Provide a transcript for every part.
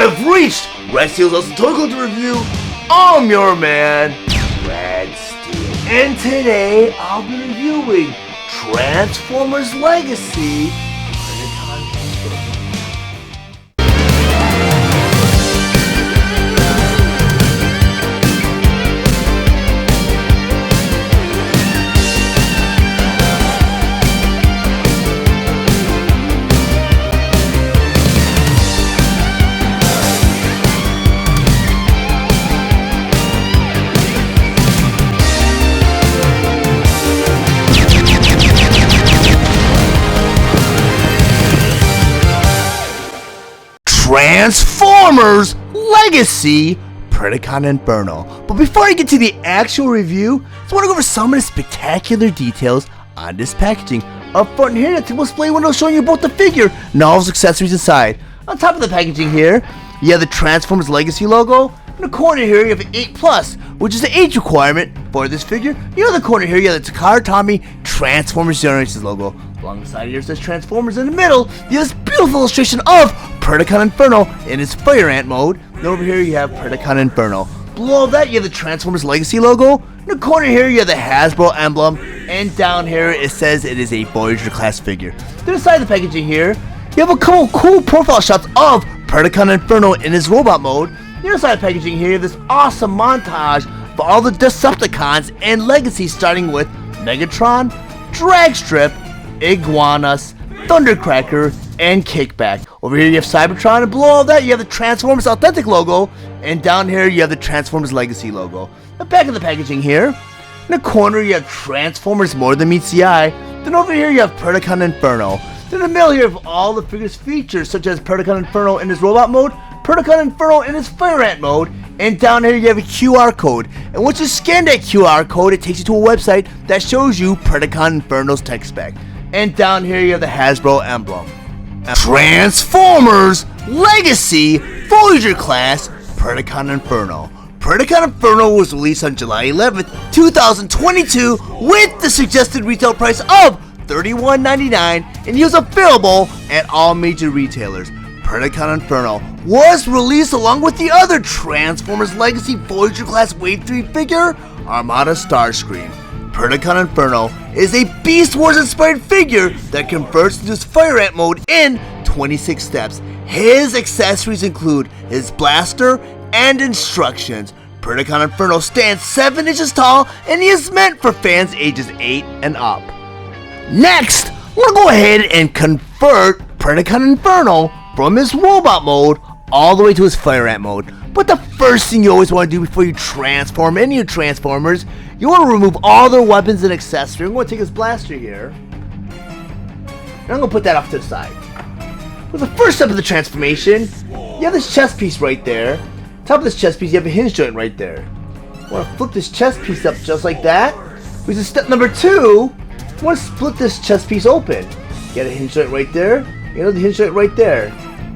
have reached Red Steele's Awesome Toy to review. I'm your man, Red Steele. And today I'll be reviewing Transformers Legacy. Predacon Inferno. Transformers Legacy Predacon Inferno. But before I get to the actual review, I just want to go over some of the spectacular details on this packaging. Up front here, the display window showing you both the figure and all its accessories inside. On top of the packaging here, you have the Transformers Legacy logo. In the corner here, you have an 8+, which is the age requirement for this figure. You know, the corner here, you have the Takara Tommy Transformers Generations logo. Along the side here, it says Transformers. In the middle, you have this beautiful illustration of Predacon Inferno in its Fire Ant mode. And over here, you have Predacon Inferno. Below that, you have the Transformers Legacy logo. In the corner here, you have the Hasbro emblem. And down here, it says it is a Voyager class figure. To the side of the packaging here, you have a couple cool profile shots of Predacon Inferno in his robot mode. The other side of the packaging here, this awesome montage for all the Decepticons and Legacy, starting with Megatron, Dragstrip, Iguanas, Thundercracker, and Kickback. Over here you have Cybertron, and below all that you have the Transformers Authentic logo, and down here you have the Transformers Legacy logo. The back of the packaging here, in the corner you have Transformers More Than Meets the Eye, then over here you have Predacon Inferno. Then in the middle here you have all the figures features, such as Predacon Inferno in his robot mode, Predacon Inferno in his Fire Ant mode, and down here you have a QR code. And once you scan that QR code, it takes you to a website that shows you Predacon Inferno's tech spec. And down here you have the Hasbro emblem. Transformers Legacy Voyager class Predacon Inferno. Predacon Inferno was released on July 11th, 2022 with the suggested retail price of $31.99, and he was available at all major retailers. Predacon Inferno was released along with the other Transformers Legacy Voyager class Wave 3 figure, Armada Starscream. Predacon Inferno is a Beast Wars inspired figure that converts into his Fire Ant mode in 26 steps. His accessories include his blaster and instructions. Predacon Inferno stands 7 inches tall, and he is meant for fans ages 8 and up. Next, we'll go ahead and convert Predacon Inferno from his robot mode all the way to his Fire Ant mode. But the first thing you always want to do before you transform any of your Transformers, you want to remove all their weapons and accessories. I'm going to take his blaster here, and I'm going to put that off to the side. For the first step of the transformation, you have this chest piece right there. Top of this chest piece, you have a hinge joint right there. You want to flip this chest piece up just like that. Which is step number 2. You want to split this chest piece open. You got a hinge joint right there. You know the hinge joint right there.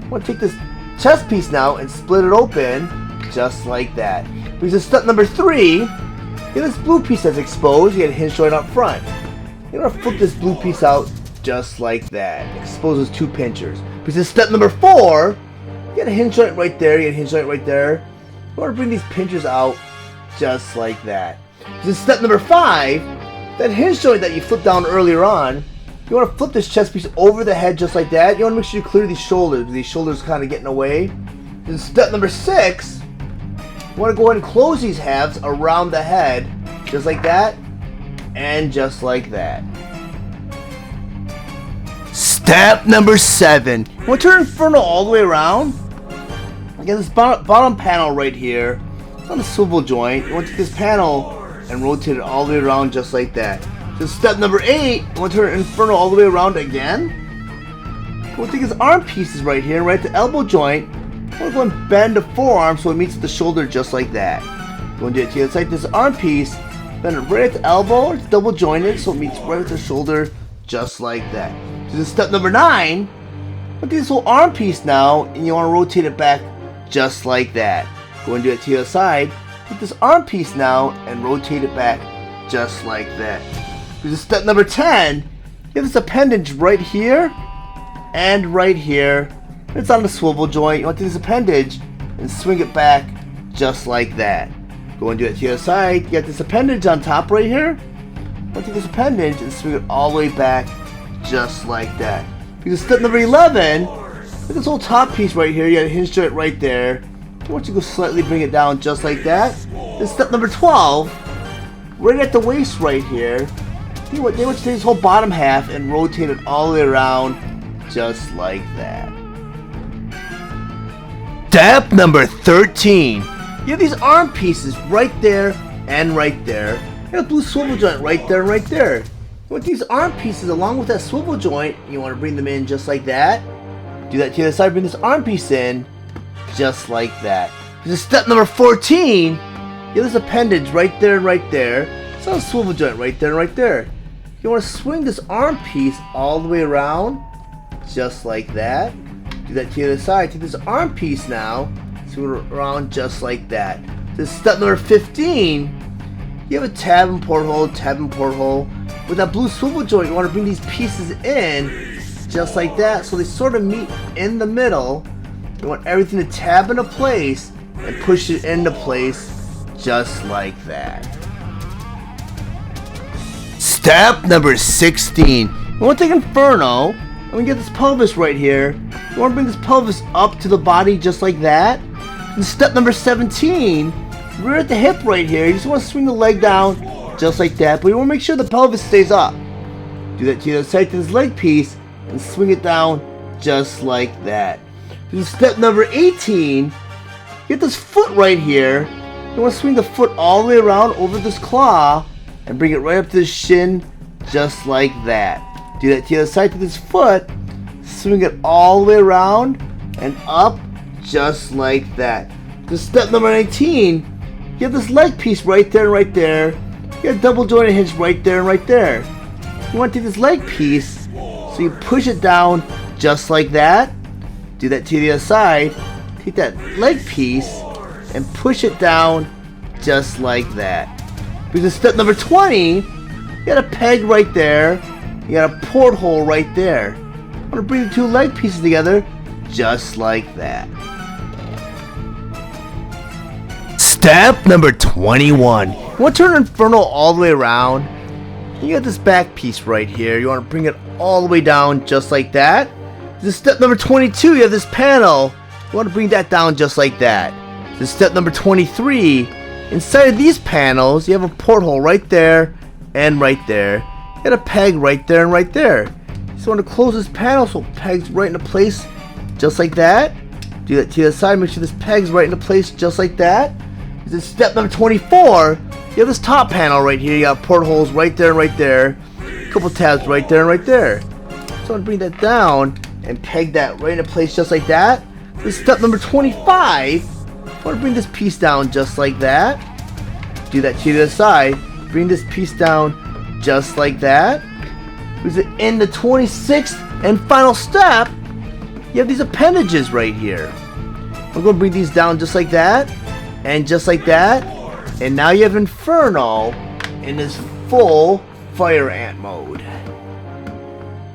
You want to take this chest piece now and split it open just like that. Which is step number 3. You have this blue piece that's exposed. You got a hinge joint up front. You want to flip this blue piece out just like that. Exposes 2 pinchers. Which is step number 4. You got a hinge joint right there. You got a hinge joint right there. You want to bring these pinchers out just like that. Which is step number 5. That hinge joint that you flipped down earlier on, you want to flip this chest piece over the head just like that. You want to make sure you clear these shoulders, because these shoulders kind of get in the way. Then step number 6, you want to go ahead and close these halves around the head, just like that, and just like that. Step number 7, you want to turn Inferno all the way around. I got this bottom panel right here. It's on a swivel joint. You want to take this panel and rotate it all the way around just like that. So step number 8, I want to turn Inferno all the way around again. We'll take his arm pieces right here, right at the elbow joint. We're going to bend the forearm so it meets the shoulder just like that. We're going to do it to the other side. This arm piece, bend it right at the elbow. It's double jointed so it meets right at the shoulder just like that. So this is step number 9. We'll take this whole arm piece now, and you want to rotate it back just like that. Go and do it to the other side. Take this arm piece now and rotate it back just like that. This is step number 10. You have this appendage right here and right here It's on the swivel joint. You want to take this appendage and swing it back just like that. Go and do it to the other side. You got this appendage on top right here. You want to take this appendage and swing it all the way back just like that. Because step number 11, look at this whole top piece right here. You got a hinge joint right there. I want you to go slightly bring it down just like that. Then step number 12, right at the waist right here. They want you to take this whole bottom half and rotate it all the way around just like that. Step number 13. You have these arm pieces right there and right there. You got a blue swivel joint right there and right there. With these arm pieces along with that swivel joint, you want to bring them in just like that. Do that to the other side, bring this arm piece in just like that. This is step number 14. You have this appendage right there and right there. It's on a swivel joint right there and right there. You want to swing this arm piece all the way around just like that. Do that to the other side. Take this arm piece now, swing it around just like that. This is step number 15. You have a tab and porthole. With that blue swivel joint, you want to bring these pieces in just like that, so they sort of meet in the middle. You want everything to tab into place and push it into place just like that. Step number 16. You want to take Inferno, and we get this pelvis right here. You want to bring this pelvis up to the body just like that. And step number 17, we're at the hip right here. You just want to swing the leg down just like that, but you want to make sure the pelvis stays up. Do that to the other side to this leg piece and swing it down just like that. This is step number 18. Get this foot right here. You want to swing the foot all the way around over this claw and bring it right up to the shin just like that. Do that to the other side to this foot. Swing it all the way around and up just like that. This is step number 19. You have this leg piece right there and right there. You got a double jointed hinge right there and right there. You want to take this leg piece, so you push it down just like that. Do that to the other side. Take that leg piece and push it down just like that. Because step number 20, you got a peg right there. You got a porthole right there. You want to bring the two leg pieces together just like that. Step number 21. You want to turn Inferno all the way around. You got this back piece right here. You want to bring it all the way down just like that. This is step number 22. You have this panel. You want to bring that down just like that. This is step number 23. Inside of these panels, you have a porthole right there and right there. You got a peg right there and right there. You just want to close this panel so it pegs right into place just like that. Do that to the other side. Make sure this pegs right into place just like that. This is step number 24. You have this top panel right here. You got portholes right there and right there. A couple tabs right there and right there. So I'm going to bring that down and peg that right into place just like that. This is step number 25. I want to bring this piece down just like that. Do that to the other side. Bring this piece down just like that. In the 26th and final step, you have these appendages right here. I'm going to bring these down just like that. And just like that. And now you have Inferno in this full fire ant mode.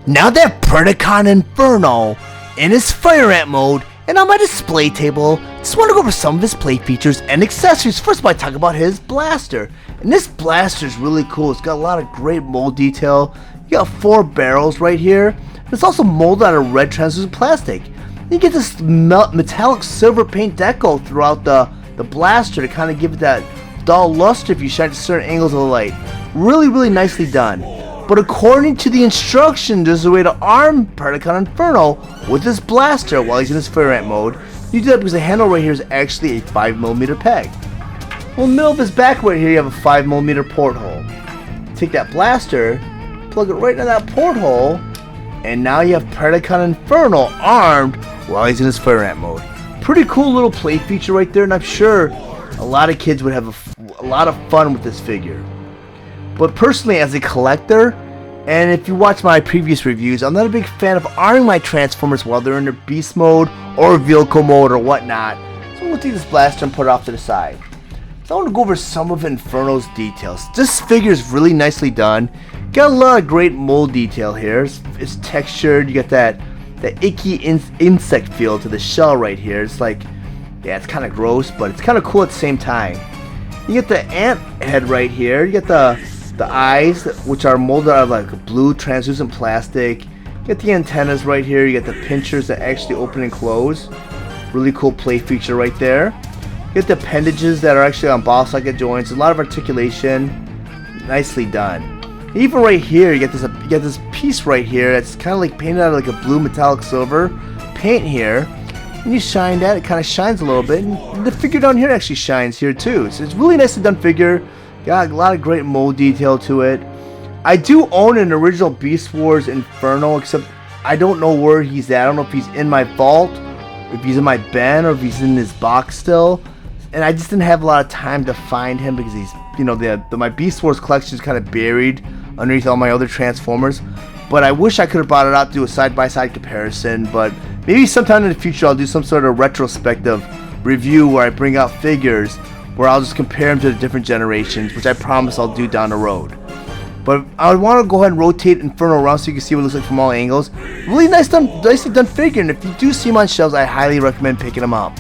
Now that Predacon Inferno in his fire ant mode and on my display table, just want to go over some of his play features and accessories. First of all, I talk about his blaster. And this blaster is really cool. It's got a lot of great mold detail. You got 4 barrels right here. It's also molded out of red translucent plastic. You get this metallic silver paint deco throughout the blaster to kind of give it that dull luster if you shine to certain angles of the light. Really nicely done. But according to the instructions, there's a way to arm Predacon Inferno with this blaster while he's in his fire ant mode. You do that because the handle right here is actually a 5mm peg. Well, in the middle of his back right here, you have a 5mm porthole. Take that blaster, plug it right into that porthole, and now you have Predacon Inferno armed while he's in his fire ant mode. Pretty cool little play feature right there, and I'm sure a lot of kids would have a lot of fun with this figure. But personally, as a collector, and if you watch my previous reviews, I'm not a big fan of arming my Transformers while they're in their beast mode or vehicle mode or whatnot. So I'm going to take this blaster and put it off to the side. So I want to go over some of Inferno's details. This figure is really nicely done. Got a lot of great mold detail here. It's textured. You got that icky insect feel to the shell right here. It's like, yeah, it's kind of gross, but it's kind of cool at the same time. You get the ant head right here. You get the eyes, which are molded out of like blue translucent plastic. You get the antennas right here. You get the pinchers that actually open and close. Really cool play feature right there. You get the appendages that are actually on ball socket joints. A lot of articulation. Nicely done. Even right here, you get this piece right here that's kind of like painted out of like a blue metallic silver paint here. And you shine that, it kind of shines a little bit, and the figure down here actually shines here too. So it's really nicely done figure. Got a lot of great mold detail to it. I do own an original Beast Wars Inferno, except I don't know where he's at. I don't know if he's in my vault, if he's in my bin, or if he's in this box still. And I just didn't have a lot of time to find him because he's, you know, my Beast Wars collection is kind of buried underneath all my other Transformers. But I wish I could have brought it out to do a side-by-side comparison. But maybe sometime in the future I'll do some sort of retrospective review where I bring out figures where I'll just compare them to the different generations, which I promise I'll do down the road. But I want to go ahead and rotate Inferno around so you can see what it looks like from all angles. Really nicely done figure, and if you do see them on shelves, I highly recommend picking them up.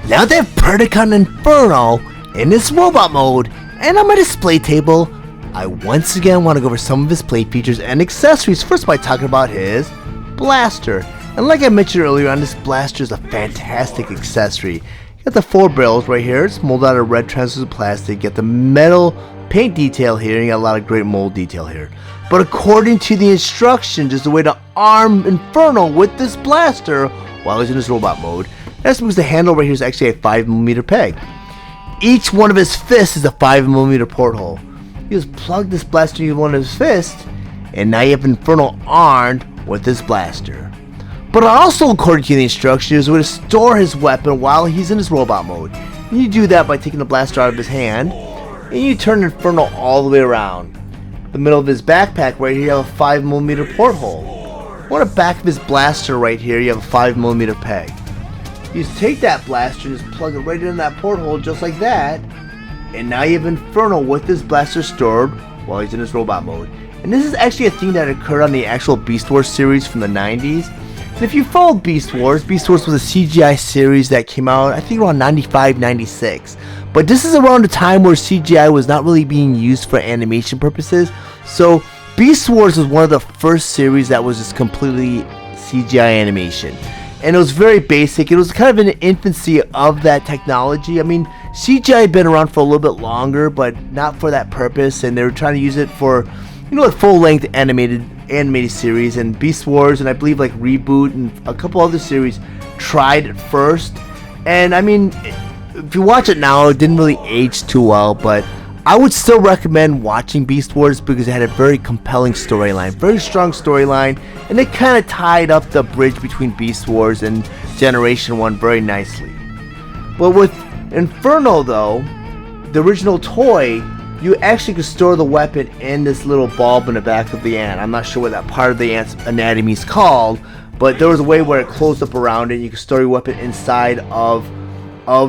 Now that Predacon Inferno in this robot mode and on my display table, I once again want to go over some of his play features and accessories, first by talking about his blaster. And like I mentioned earlier on, this blaster is a fantastic accessory. You got the 4 barrels right here, it's molded out of red translucent plastic. You got the metal paint detail here, and you got a lot of great mold detail here. But according to the instructions, there's a way to arm Inferno with this blaster while he's in his robot mode. That's because the handle right here is actually a 5mm peg. Each one of his fists is a 5mm porthole. You just plug this blaster into one of his fists, and now you have Inferno armed with this blaster. But also, according to the instructions, there's a way to store his weapon while he's in his robot mode. And you do that by taking the blaster out of his hand, and you turn Inferno all the way around. The middle of his backpack right here, you have a 5mm porthole. On the back of his blaster right here, you have a 5mm peg. You just take that blaster and just plug it right in that porthole just like that, and now you have Inferno with this blaster stored while he's in his robot mode. And this is actually a thing that occurred on the actual Beast Wars series from the 90s. And if you followed Beast Wars was a CGI series that came out, I think around 95, 96. But this is around the time where CGI was not really being used for animation purposes. So Beast Wars was one of the first series that was just completely CGI animation. And it was very basic. It was kind of in the infancy of that technology. I mean, CGI had been around for a little bit longer, but not for that purpose. And they were trying to use it for, you know, a full-length animated series. And Beast Wars, and I believe like Reboot and a couple other series tried it first. And I mean, if you watch it now, it didn't really age too well, but I would still recommend watching Beast Wars because it had a very compelling storyline, very strong storyline, and it kind of tied up the bridge between Beast Wars and Generation 1 very nicely. But with Inferno though, the original toy, you actually could store the weapon in this little bulb in the back of the ant. I'm not sure what that part of the ant's anatomy is called, but there was a way where it closed up around it. You could store your weapon inside of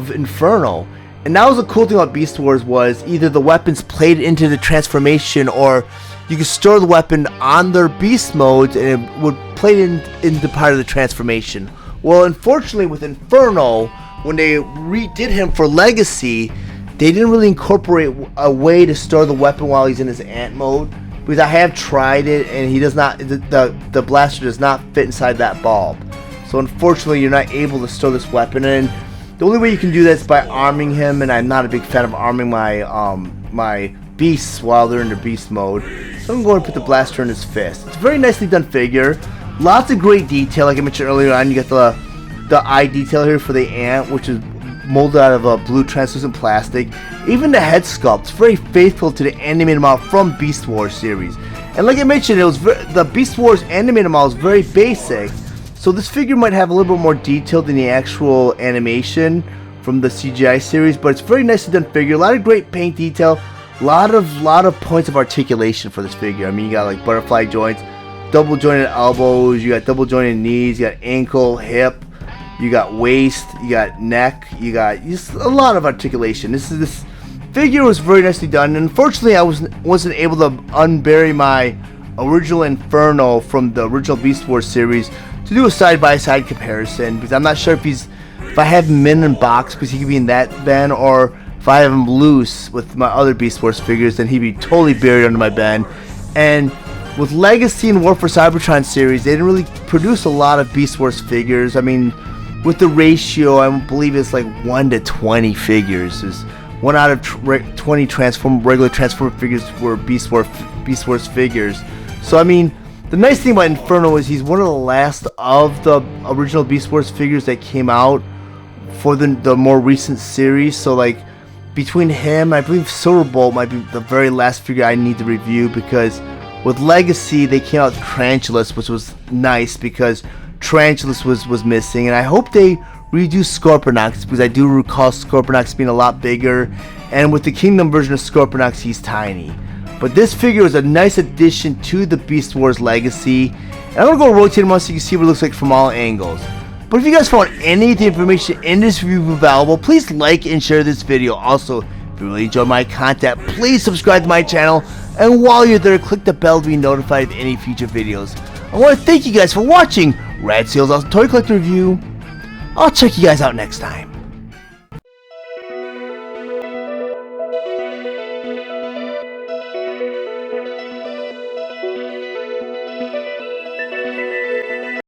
Inferno. And that was the cool thing about Beast Wars, was either the weapons played into the transformation, or you could store the weapon on their beast modes and it would play into part of the transformation. Well, unfortunately with Inferno, when they redid him for Legacy, they didn't really incorporate a way to store the weapon while he's in his ant mode. Because I have tried it and he does not, the blaster does not fit inside that bulb. So unfortunately you're not able to store this weapon, and the only way you can do that is by arming him, and I'm not a big fan of arming my beasts while they're in their beast mode. So I'm going to put the blaster in his fist. It's a very nicely done figure. Lots of great detail, like I mentioned earlier on. You got the eye detail here for the ant, which is molded out of a blue translucent plastic. Even the head sculpt is very faithful to the animated model from Beast Wars series. And like I mentioned, it was the Beast Wars animated model is very basic. So this figure might have a little bit more detail than the actual animation from the CGI series, but it's a very nicely done figure. A lot of great paint detail, a lot of points of articulation for this figure. I mean, you got like butterfly joints, double jointed elbows, you got double jointed knees, you got ankle, hip, you got waist, you got neck, you got just a lot of articulation. This figure was very nicely done, and unfortunately I wasn't able to unbury my original Inferno from the original Beast Wars series to do a side-by-side comparison, because I'm not sure if I have him in box because he could be in that bin, or if I have him loose with my other Beast Wars figures, then he'd be totally buried under my bin. And with Legacy and War for Cybertron series, they didn't really produce a lot of Beast Wars figures. I mean, with the ratio, I believe it's like 1 to 20 figures. Is 1 out of 20 regular Transformer figures were Beast Wars figures. So I mean, the nice thing about Inferno is he's one of the last of the original Beast Wars figures that came out for the more recent series. So like, between him, I believe Silverbolt might be the very last figure I need to review, because with Legacy they came out with Tarantulas, which was nice because Tarantulas was missing, and I hope they redo Scorponok, because I do recall Scorponok being a lot bigger, and with the Kingdom version of Scorponok he's tiny. But this figure is a nice addition to the Beast Wars Legacy, and I'm going to go rotate him on so you can see what it looks like from all angles. But if you guys found any of the information in this review valuable, please like and share this video. Also, if you really enjoyed my content, please subscribe to my channel, and while you're there, click the bell to be notified of any future videos. I want to thank you guys for watching Rad Seal's Awesome Toy Collector Review. I'll check you guys out next time.